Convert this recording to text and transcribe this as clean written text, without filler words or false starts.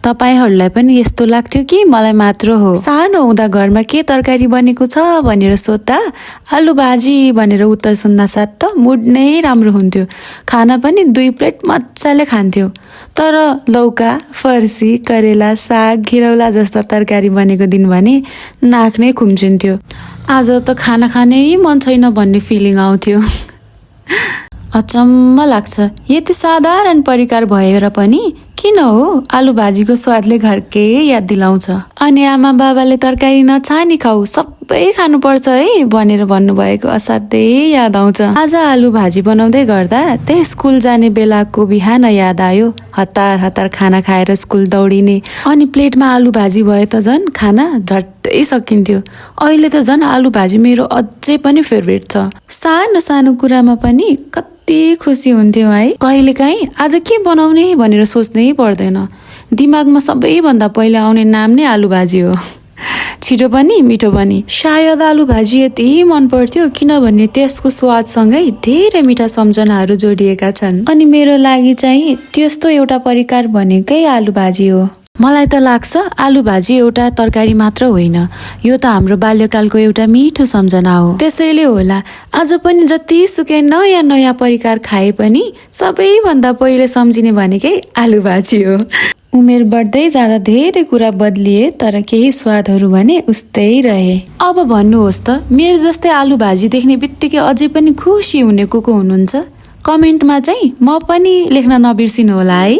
तपाईहरुलाई पनि यस्तो लाग्थ्यो कि मलाई मात्र हो? सानो हुँदा घरमा के तरकारी बनेको छ भनेर सोध्दा आलु भाजी भनेर उत्तर सुन्दा साथ त मुड नै राम्रो हुन्थ्यो। खाना पनि 2 प्लेट मज्जाले खान्थ्यो। तर लौका, फर्सी, करेला, साग, घिरौला जस्ता तरकारी बनेको दिन भने नाक नै खुम्चिन्थ्यो। आज त खाना खानै मन छैन भन्ने फिलिङ आउँथ्यो। अचम्म लाग्छ, यति साधारण परिकार भएर पनि किन हो आलु भाजीको स्वादले घरकै याद दिलाउँछ। अनि आमा बाबाले तरकारी नछानी खाऊ, सबै खानुपर्छ है भनेर भन्नुभएको असाध्यै याद आउँछ। आज आलु भाजी बनाउँदै गर्दा त्यही स्कुल जाने बेलाको बिहान याद आयो। हतार हतार खाना खाएर स्कुल दौडिने, अनि प्लेटमा आलु भाजी भए त झन् खाना झट्टै सकिन्थ्यो। अहिले त झन् आलु भाजी मेरो अझै पनि फेभरेट छ। सानो सानो कुरामा पनि कति खुसी हुन्थ्यो है। कहिलेकाहीँ आज के बनाउने भनेर सोच्नै पर्दैन, दिमागमा सबैभन्दा पहिला आउने नाम नै आलु भाजी हो। छिटो पनि मिठो पनि। सायद आलु भाजी यति मन पर्थ्यो किनभने त्यसको स्वादसँगै धेरै मिठा सम्झनाहरू जोडिएका छन्। अनि मेरो लागि चाहिँ त्यस्तो एउटा परिकार भनेकै आलु भाजी हो। मलाई त लाग्छ आलु भाजी एउटा तरकारी मात्र होइन, यो त हाम्रो बाल्यकालको एउटा मिठो सम्झना हो। त्यसैले होला आज पनि जति सुकै नयाँ नयाँ परिकार खाए पनि सबैभन्दा पहिले सम्झिने भनेकै आलु भाजी हो। उमेर बढ्दै जाँदा धेरै कुरा बदलिए तर केही स्वादहरू भने उस्तै रहे। अब भन्नुहोस् त, मेरो जस्तै आलु भाजी देख्ने बित्तिकै अझै पनि खुसी हुने को हुनुहुन्छ? कमेन्टमा चाहिँ म पनि लेख्न नबिर्सिनु होला है।